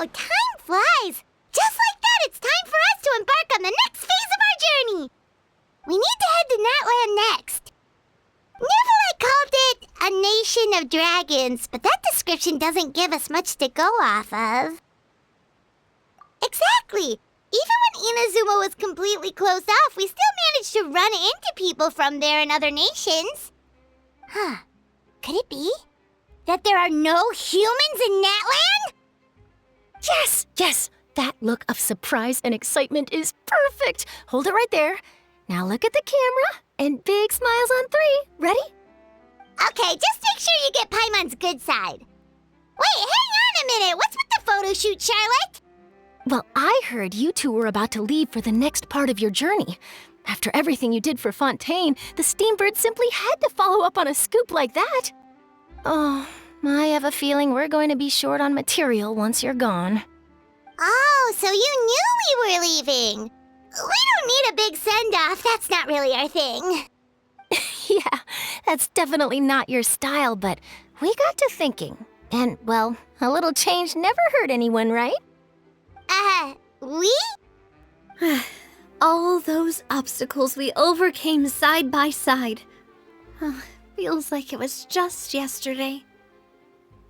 time flies. Just like that, it's time for us to embark on the next phase of our journey. We need to head to NATLAN next. Neverland called it a nation of dragons, but that description doesn't give us much to go off of. Exactly. Even when Inazuma was completely closed off, we still managed to run into people from there in other nations. Huh. Could it be that there are no humans in NATLAN? Yes, yes! That look of surprise and excitement is perfect! Hold it right there. Now look at the camera, and big smiles on 3. Ready? Okay, just make sure you get Paimon's good side. Wait, hang on a minute! What's with the photo shoot, Charlotte? Well, I heard you two were about to leave for the next part of your journey. After everything you did for Fontaine, the Steambird simply had to follow up on a scoop like that. Oh, I have a feeling we're going to be short on material once you're gone. Oh, so you knew we were leaving. We don't need a big send-off. That's not really our thing. Yeah, that's definitely not your style, but we got to thinking. And, well, a little change never hurt anyone, right? We? All those obstacles we overcame side by side. Feels like it was just yesterday.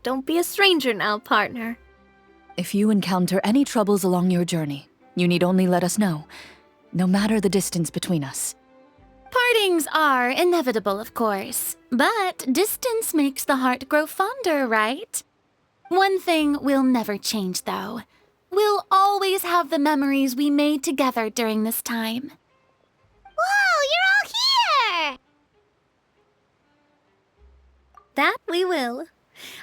Don't be a stranger now, partner. If you encounter any troubles along your journey, you need only let us know, no matter the distance between us. Partings are inevitable, of course, but distance makes the heart grow fonder, right? One thing will never change, though. We'll always have the memories we made together during this time. Whoa, you're all here! That we will.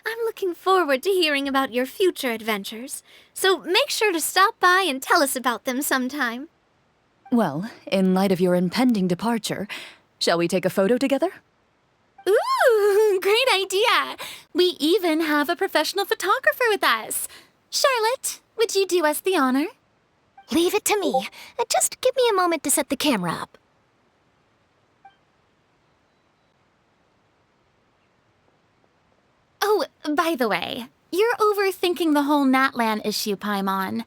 I'm looking forward to hearing about your future adventures, so make sure to stop by and tell us about them sometime. Well, in light of your impending departure, shall we take a photo together? Ooh, great idea! We even have a professional photographer with us. Charlotte, would you do us the honor? Leave it to me. Just give me a moment to set the camera up. Oh, by the way, you're overthinking the whole NATLAN issue, Paimon.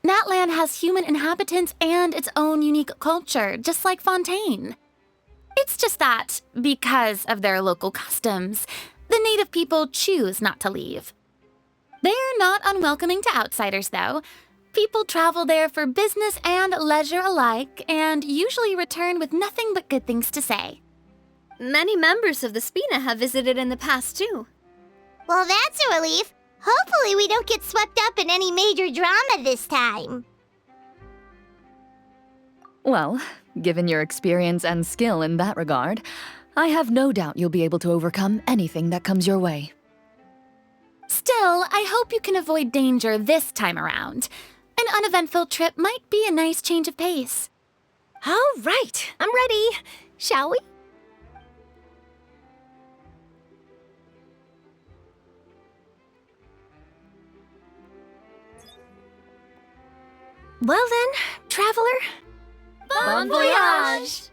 NATLAN has human inhabitants and its own unique culture, just like Fontaine. It's just that, because of their local customs, the native people choose not to leave. They're not unwelcoming to outsiders, though. People travel there for business and leisure alike, and usually return with nothing but good things to say. Many members of the Spina have visited in the past, too. Well, that's a relief. Hopefully we don't get swept up in any major drama this time. Well, given your experience and skill in that regard, I have no doubt you'll be able to overcome anything that comes your way. Still, I hope you can avoid danger this time around. An uneventful trip might be a nice change of pace. All right, I'm ready. Shall we? Well then, traveler. Bon voyage!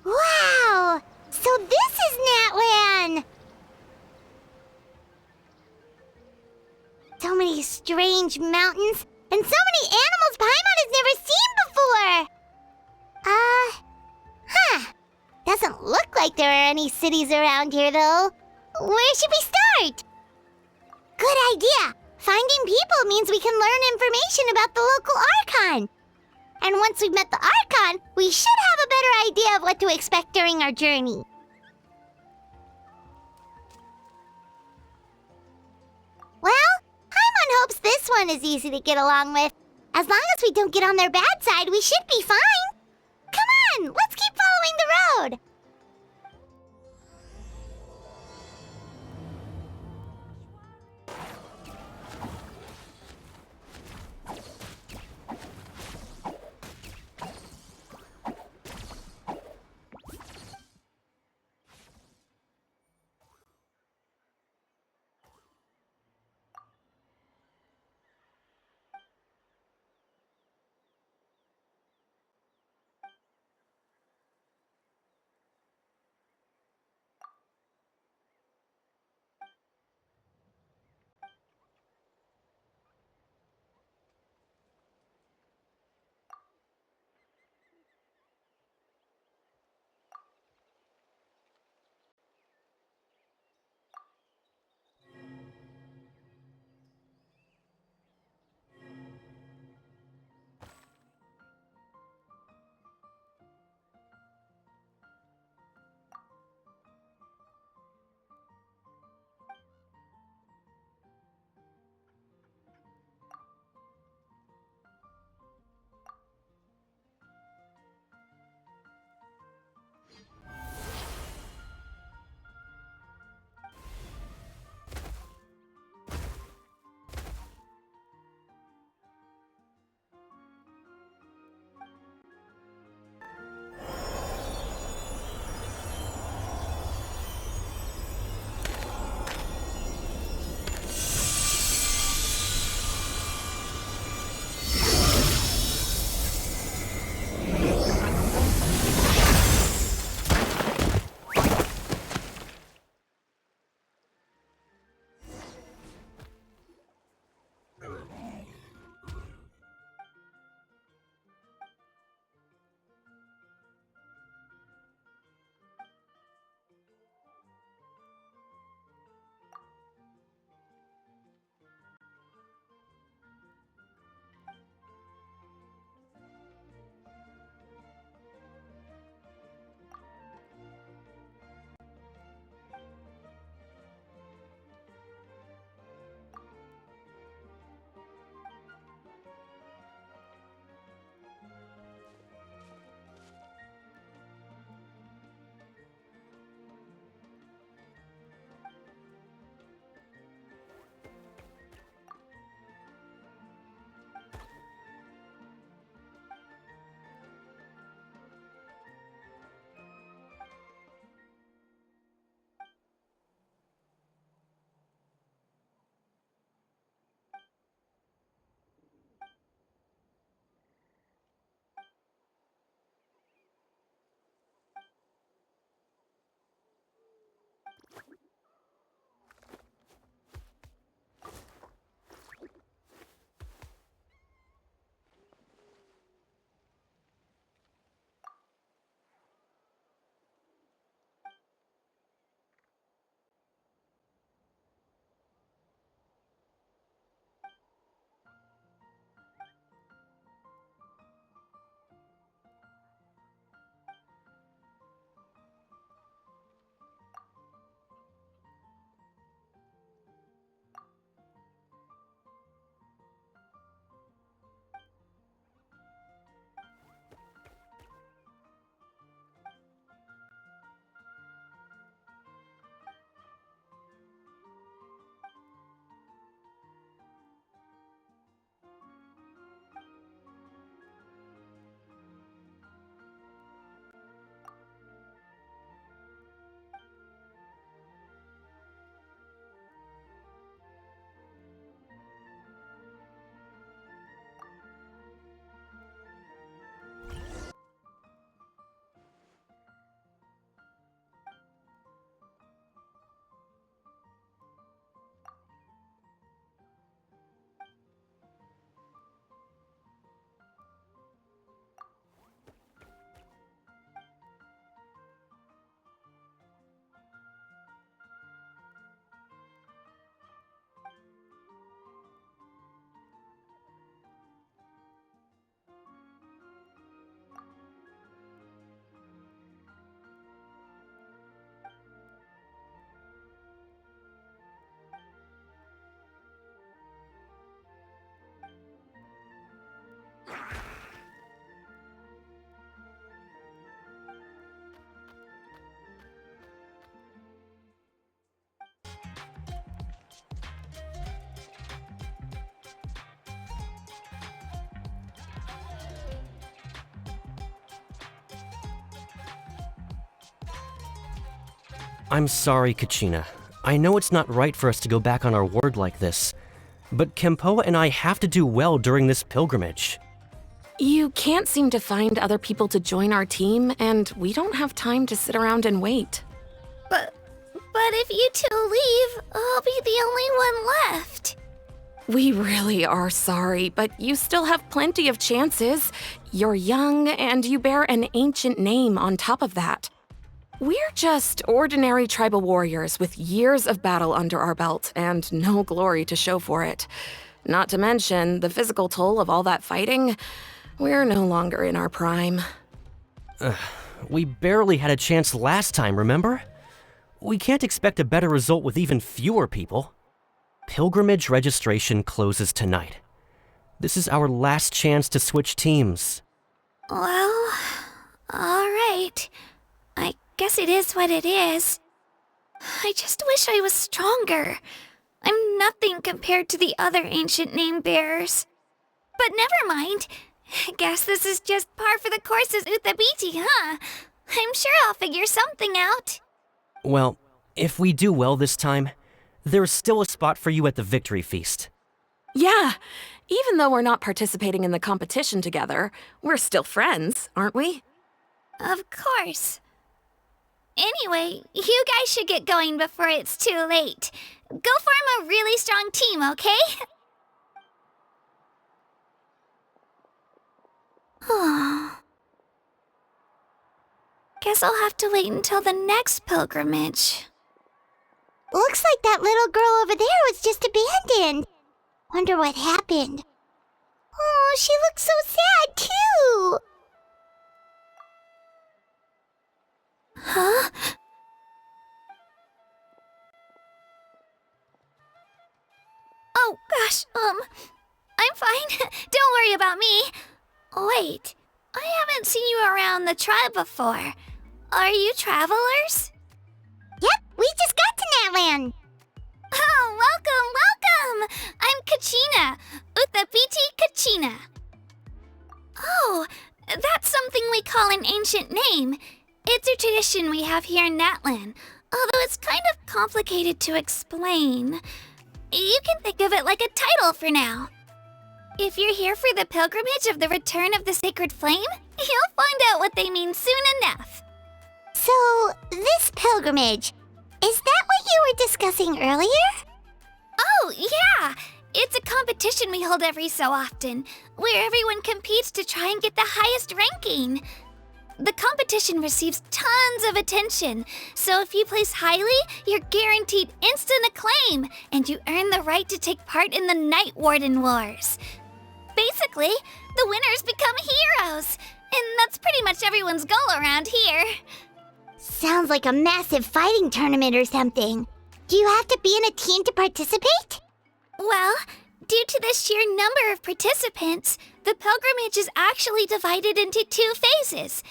Wow! So this is NATLAN! So many strange mountains, and so many animals Paimon has never seen before! Doesn't look like there are any cities around here, though. Where should we start? Good idea! Finding people means we can learn information about the local Archon. And once we've met the Archon, we should have a better idea of what to expect during our journey. Well, Paimon hopes this one is easy to get along with. As long as we don't get on their bad side, we should be fine. Come on, let's keep following the road. I'm sorry, Kachina. I know it's not right for us to go back on our word like this, but Kempoa and I have to do well during this pilgrimage. You can't seem to find other people to join our team, and we don't have time to sit around and wait. But if you two leave, I'll be the only one left. We really are sorry, but you still have plenty of chances. You're young, and you bear an ancient name on top of that. We're just ordinary tribal warriors with years of battle under our belt and no glory to show for it. Not to mention the physical toll of all that fighting. We're no longer in our prime. We barely had a chance last time, remember? We can't expect a better result with even fewer people. Pilgrimage registration closes tonight. This is our last chance to switch teams. Well, alright. I guess it is what it is. I just wish I was stronger. I'm nothing compared to the other ancient name bearers. But never mind. Guess this is just par for the course as Uthabiti, huh? I'm sure I'll figure something out. Well, if we do well this time, there's still a spot for you at the victory feast. Yeah, even though we're not participating in the competition together, we're still friends, aren't we? Of course. Anyway, you guys should get going before it's too late. Go form a really strong team, okay? Guess I'll have to wait until the next pilgrimage. Looks like that little girl over there was just abandoned. Wonder what happened. Oh, she looks so sad, too. Huh? Oh, gosh, I'm fine. Don't worry about me. Wait, I haven't seen you around the tribe before. Are you travelers? Yep, we just got to Natlan. Oh, welcome! I'm Kachina, Uthabiti Kachina. Oh, that's something we call an ancient name. It's a tradition we have here in Natlan, although it's kind of complicated to explain. You can think of it like a title for now. If you're here for the pilgrimage of the return of the sacred flame, you'll find out what they mean soon enough. So, this pilgrimage, is that what you were discussing earlier? Oh, yeah! It's a competition we hold every so often, where everyone competes to try and get the highest ranking. The competition receives tons of attention, so if you place highly, you're guaranteed instant acclaim, and you earn the right to take part in the Night Warden Wars. Basically, the winners become heroes, and that's pretty much everyone's goal around here. Sounds like a massive fighting tournament or something. Do you have to be in a team to participate? Well, due to the sheer number of participants, the pilgrimage is actually divided into 2 phases.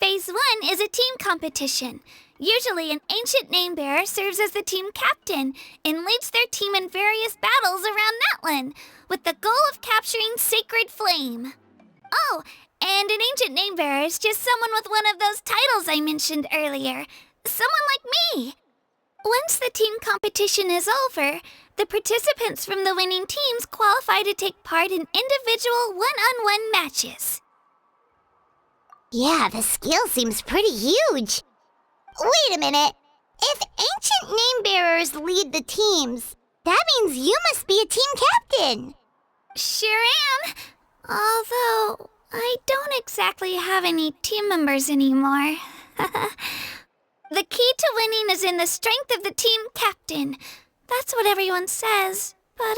Phase 1 is a team competition. Usually an ancient name bearer serves as the team captain and leads their team in various battles around Natlan, with the goal of capturing Sacred Flame. Oh, and an ancient name bearer is just someone with one of those titles I mentioned earlier. Someone like me. Once the team competition is over, the participants from the winning teams qualify to take part in individual one-on-one matches. Yeah, the skill seems pretty huge. Wait a minute. If ancient name bearers lead the teams, that means you must be a team captain. Sure am. Although, I don't exactly have any team members anymore. The key to winning is in the strength of the team captain. That's what everyone says. But,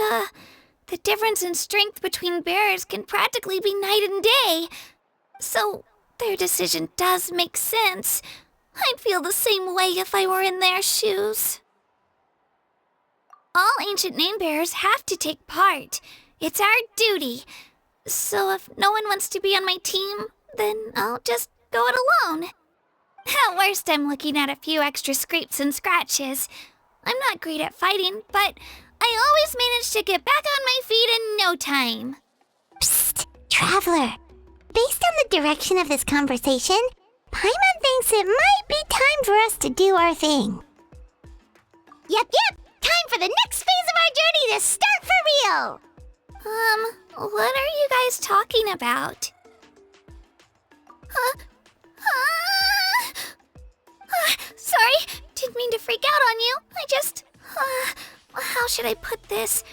the difference in strength between bearers can practically be night and day. So, their decision does make sense. I'd feel the same way if I were in their shoes. All ancient name bearers have to take part. It's our duty. So if no one wants to be on my team, then I'll just go it alone. At worst, I'm looking at a few extra scrapes and scratches. I'm not great at fighting, but I always manage to get back on my feet in no time. Psst, Traveler. Based on the direction of this conversation, Paimon thinks it might be time for us to do our thing. Yep. Time for the next phase of our journey to start for real. What are you guys talking about? Sorry, didn't mean to freak out on you. How should I put this?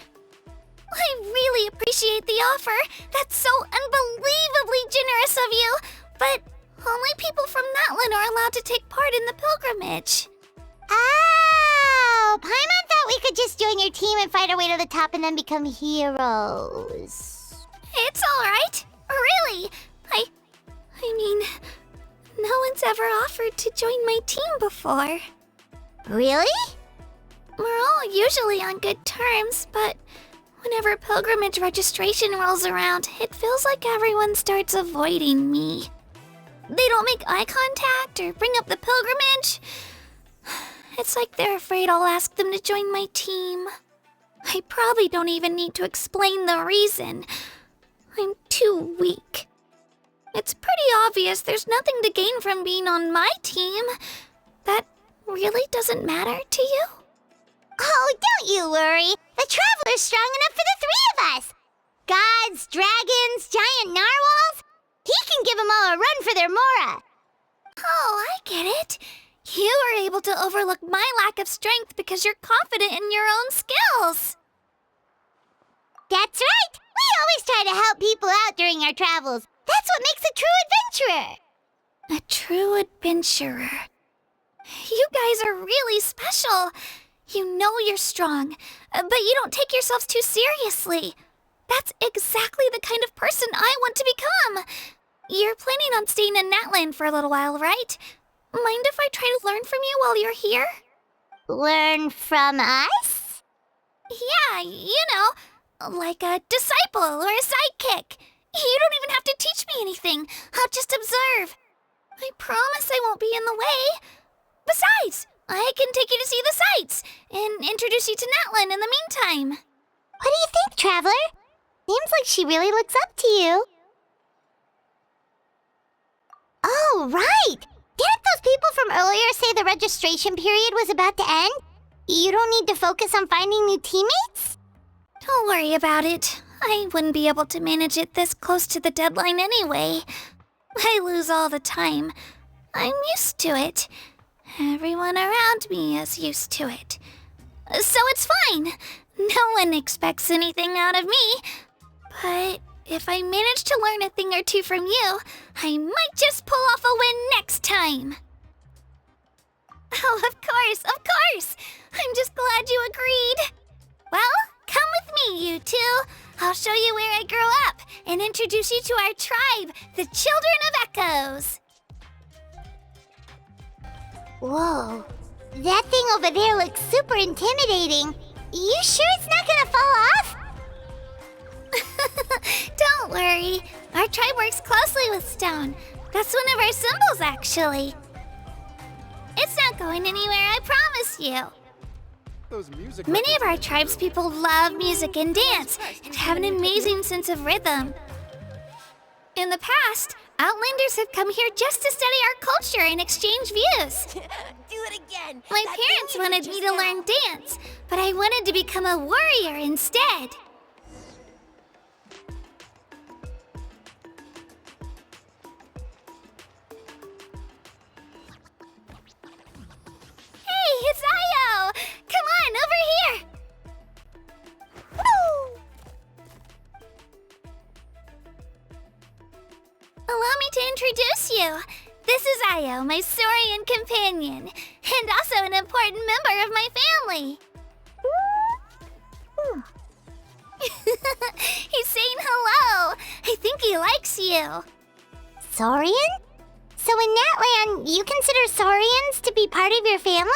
I really appreciate the offer. That's so unbelievably generous of you. But only people from NATLAN are allowed to take part in the pilgrimage. Oh, Paimon thought we could just join your team and fight our way to the top and then become heroes. It's all right. Really. I mean, no one's ever offered to join my team before. Really? We're all usually on good terms, but whenever pilgrimage registration rolls around, it feels like everyone starts avoiding me. They don't make eye contact or bring up the pilgrimage. It's like they're afraid I'll ask them to join my team. I probably don't even need to explain the reason. I'm too weak. It's pretty obvious there's nothing to gain from being on my team. That really doesn't matter to you? Oh, don't you worry. The Traveler's strong enough for the three of us. Gods, dragons, giant narwhals. He can give them all a run for their Mora. Oh, I get it. You were able to overlook my lack of strength because you're confident in your own skills. That's right. We always try to help people out during our travels. That's what makes a true adventurer. A true adventurer. You guys are really special. You know you're strong, but you don't take yourselves too seriously. That's exactly the kind of person I want to become. You're planning on staying in NATLAN for a little while, right? Mind if I try to learn from you while you're here? Learn from us? Yeah, you know, like a disciple or a sidekick. You don't even have to teach me anything. I'll just observe. I promise I won't be in the way. Besides, I can take you to see the sights and introduce you to NATLAN in the meantime. What do you think, Traveler? Seems like she really looks up to you. Oh, right! Didn't those people from earlier say the registration period was about to end? You don't need to focus on finding new teammates? Don't worry about it. I wouldn't be able to manage it this close to the deadline anyway. I lose all the time. I'm used to it. Everyone around me is used to it. So it's fine. No one expects anything out of me. But if I manage to learn a thing or two from you, I might just pull off a win next time. Oh, of course. I'm just glad you agreed. Well, come with me, you two. I'll show you where I grew up and introduce you to our tribe, the Children of Echoes. Whoa, that thing over there looks super intimidating. You sure it's not gonna fall off? Don't worry. Our tribe works closely with stone. That's one of our symbols, actually. It's not going anywhere, I promise you. Many of our tribes people love music and dance and have an amazing sense of rhythm. In the past, Outlanders have come here just to study our culture and exchange views. Do it again. My parents wanted me to learn dance, but I wanted to become a warrior instead. Hey, it's Ayo! Come on, over here! Woo! Allow me to introduce you. This is Ayo, my Saurian companion, and also an important member of my family. He's saying hello. I think he likes you. Saurian? So in NATLAN, you consider Saurians to be part of your family?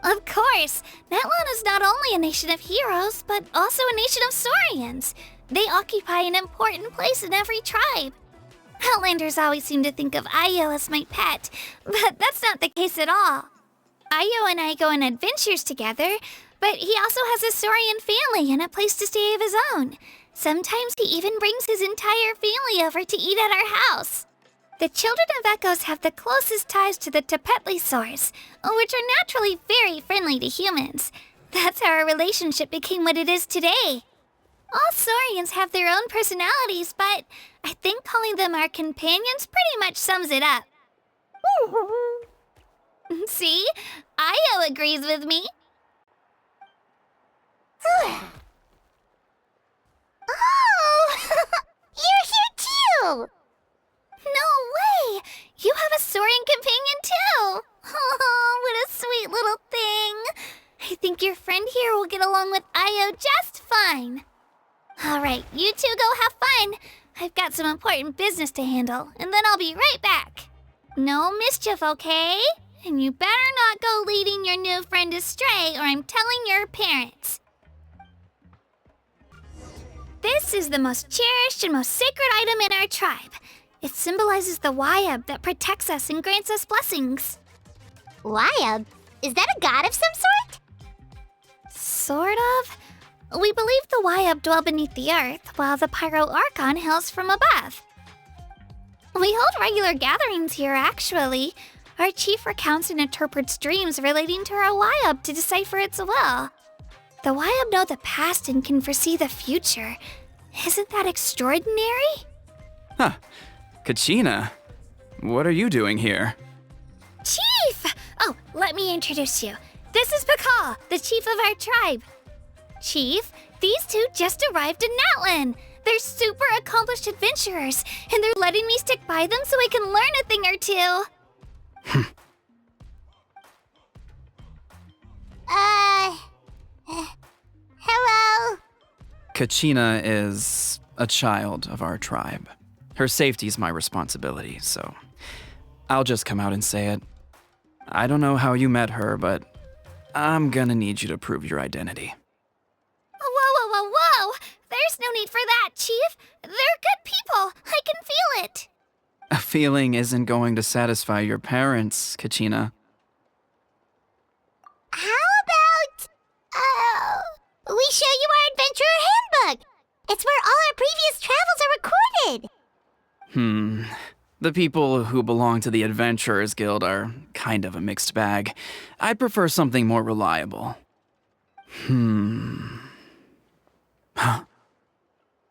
Of course. NATLAN is not only a nation of heroes, but also a nation of Saurians. They occupy an important place in every tribe. Outlanders always seem to think of Ayo as my pet, but that's not the case at all. Ayo and I go on adventures together, but he also has a Saurian family and a place to stay of his own. Sometimes he even brings his entire family over to eat at our house. The children of Echoes have the closest ties to the Tepetli source, which are naturally very friendly to humans. That's how our relationship became what it is today. All Saurians have their own personalities, but I think calling them our companions pretty much sums it up. See? Io agrees with me. Oh! You're here too! No way! You have a Saurian companion too! Oh, what a sweet little thing! I think your friend here will get along with Io just fine. Alright, you two go have fun. I've got some important business to handle, and then I'll be right back. No mischief, okay? And you better not go leading your new friend astray, or I'm telling your parents. This is the most cherished and most sacred item in our tribe. It symbolizes the Wayab that protects us and grants us blessings. Wayab? Is that a god of some sort? Sort of. We believe the Wayab dwell beneath the earth, while the Pyro Archon hails from above. We hold regular gatherings here, actually. Our chief recounts and interprets dreams relating to our Wayab to decipher its will. The Wayab know the past and can foresee the future. Isn't that extraordinary? Huh. Kachina, what are you doing here? Chief! Oh, let me introduce you. This is Pakal, the chief of our tribe. Chief, these two just arrived in NATLAN. They're super accomplished adventurers, and they're letting me stick by them so I can learn a thing or two. Hello? Kachina is a child of our tribe. Her safety's my responsibility, so I'll just come out and say it. I don't know how you met her, but I'm gonna need you to prove your identity. Whoa! There's no need for that, Chief. They're good people. I can feel it. A feeling isn't going to satisfy your parents, Kachina. How about, we show you our adventurer handbook? It's where all our previous travels are recorded. The people who belong to the Adventurers Guild are kind of a mixed bag. I'd prefer something more reliable. Huh.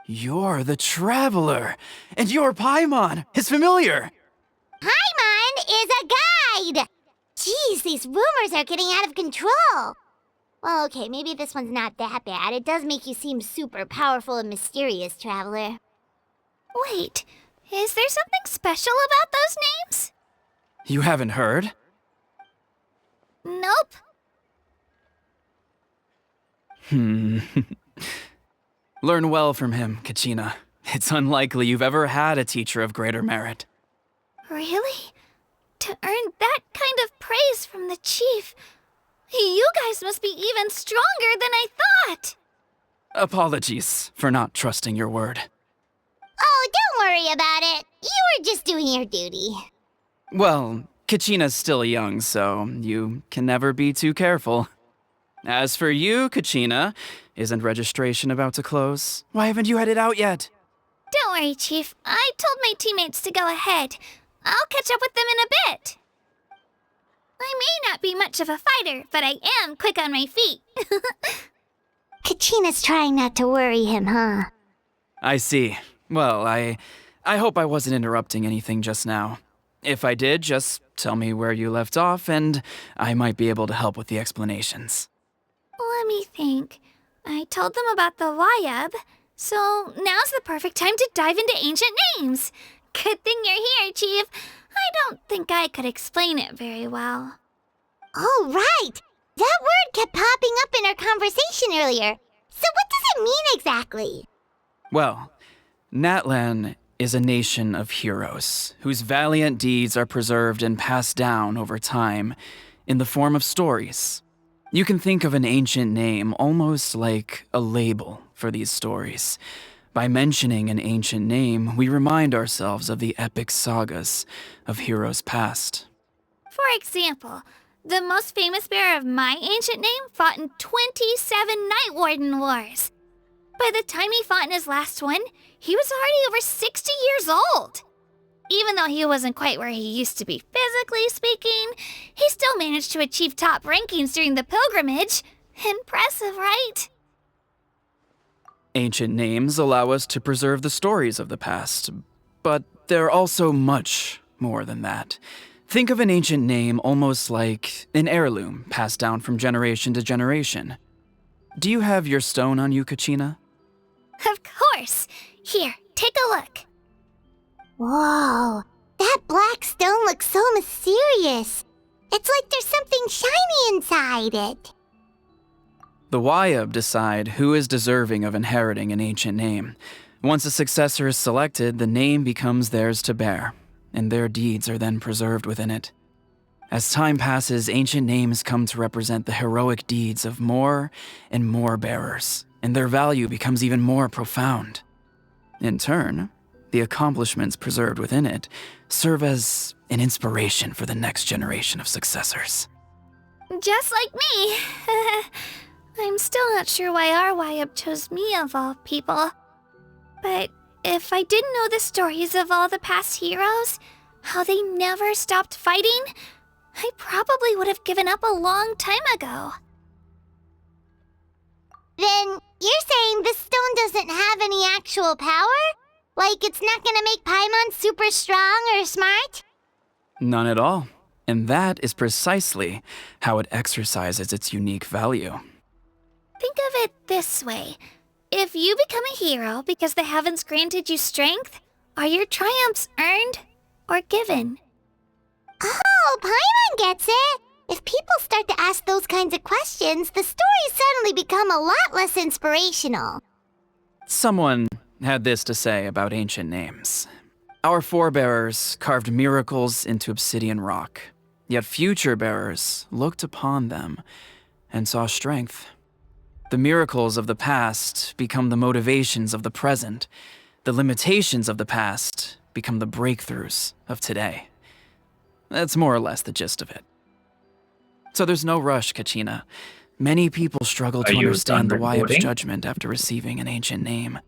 You're the Traveler, and your Paimon is familiar. Paimon is a guide! Jeez, these rumors are getting out of control. Well, okay, maybe this one's not that bad. It does make you seem super powerful and mysterious, Traveler. Wait, is there something special about those names? You haven't heard? Nope. Learn well from him, Kachina. It's unlikely you've ever had a teacher of greater merit. Really? To earn that kind of praise from the chief, you guys must be even stronger than I thought. Apologies for not trusting your word. Oh, don't worry about it. You were just doing your duty. Well, Kachina's still young, so you can never be too careful. As for you, Kachina, isn't registration about to close? Why haven't you headed out yet? Don't worry, Chief. I told my teammates to go ahead. I'll catch up with them in a bit. I may not be much of a fighter, but I am quick on my feet. Kachina's trying not to worry him, huh? I see. Well, I hope I wasn't interrupting anything just now. If I did, just tell me where you left off, and I might be able to help with the explanations. Let me think. I told them about the Wayab, so now's the perfect time to dive into ancient names. Good thing you're here, Chief. I don't think I could explain it very well. Oh, right! That word kept popping up in our conversation earlier. So what does it mean exactly? Well, NATLAN is a nation of heroes whose valiant deeds are preserved and passed down over time in the form of stories. You can think of an ancient name almost like a label for these stories. By mentioning an ancient name, we remind ourselves of the epic sagas of heroes past. For example, the most famous bearer of my ancient name fought in 27 Night Warden Wars. By the time he fought in his last one, he was already over 60 years old. Even though he wasn't quite where he used to be physically speaking, he still managed to achieve top rankings during the pilgrimage. Impressive, right? Ancient names allow us to preserve the stories of the past, but they're also much more than that. Think of an ancient name almost like an heirloom passed down from generation to generation. Do you have your stone on you, Kachina? Of course. Here, take a look. Whoa, that black stone looks so mysterious. It's like there's something shiny inside it. The Wayab decide who is deserving of inheriting an ancient name. Once a successor is selected, the name becomes theirs to bear, and their deeds are then preserved within it. As time passes, ancient names come to represent the heroic deeds of more and more bearers, and their value becomes even more profound. In turn, the accomplishments preserved within it serve as an inspiration for the next generation of successors. Just like me. I'm still not sure why our Wayab chose me of all people. But if I didn't know the stories of all the past heroes, how they never stopped fighting, I probably would have given up a long time ago. Then you're saying this stone doesn't have any actual power? Like it's not gonna make Paimon super strong or smart? None at all. And that is precisely how it exercises its unique value. Think of it this way. If you become a hero because the heavens granted you strength, are your triumphs earned or given? Oh, Paimon gets it! If people start to ask those kinds of questions, the stories suddenly become a lot less inspirational. Someone had this to say about ancient names. Our forebears carved miracles into obsidian rock, yet future bearers looked upon them and saw strength. The miracles of the past become the motivations of the present. The limitations of the past become the breakthroughs of today. That's more or less the gist of it. So there's no rush, Kachina. Many people struggle to understand the Wayab's judgment after receiving an ancient name.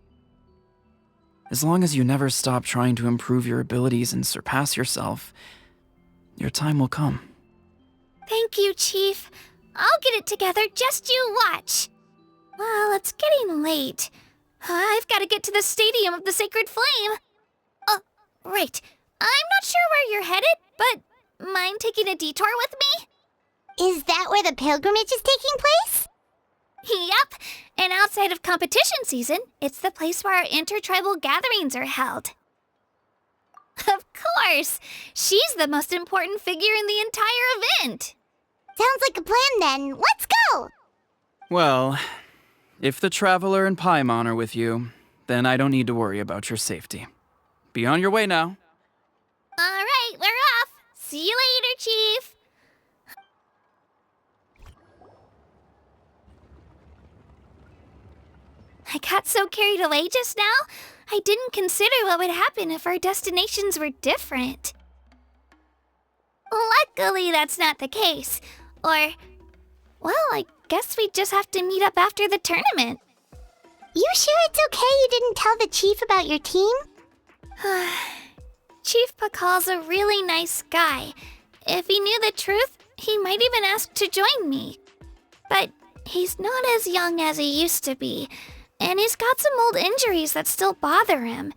As long as you never stop trying to improve your abilities and surpass yourself, your time will come. Thank you, Chief. I'll get it together, just you watch. Well, it's getting late. I've got to get to the Stadium of the Sacred Flame. Oh, right. I'm not sure where you're headed, but mind taking a detour with me? Is that where the pilgrimage is taking place? Yep, and outside of competition season, it's the place where our intertribal gatherings are held. Of course! She's the most important figure in the entire event! Sounds like a plan then. Let's go! Well, if the Traveler and Paimon are with you, then I don't need to worry about your safety. Be on your way now. Alright, we're off! See you later, Chief! I got so carried away just now, I didn't consider what would happen if our destinations were different. Luckily, that's not the case. Or, well, I guess we just have to meet up after the tournament. You sure it's okay you didn't tell the chief about your team? Chief Pakal's a really nice guy. If he knew the truth, he might even ask to join me. But he's not as young as he used to be. And he's got some old injuries that still bother him.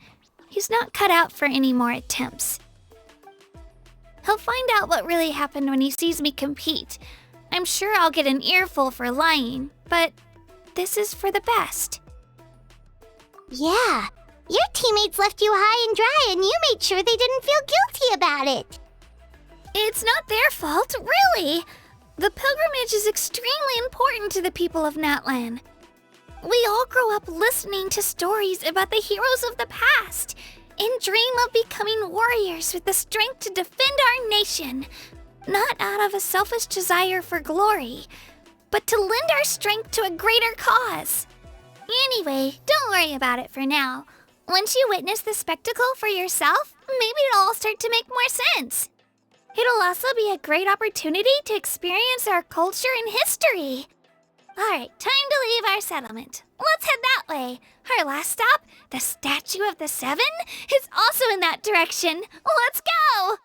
He's not cut out for any more attempts. He'll find out what really happened when he sees me compete. I'm sure I'll get an earful for lying, but this is for the best. Yeah, your teammates left you high and dry and you made sure they didn't feel guilty about it. It's not their fault, really. The pilgrimage is extremely important to the people of NATLAN. We all grow up listening to stories about the heroes of the past and dream of becoming warriors with the strength to defend our nation, not out of a selfish desire for glory, but to lend our strength to a greater cause. Anyway, don't worry about it for now. Once you witness the spectacle for yourself, maybe it'll all start to make more sense. It'll also be a great opportunity to experience our culture and history. Alright, time to leave our settlement. Let's head that way. Our last stop, the Statue of the Seven, is also in that direction. Let's go!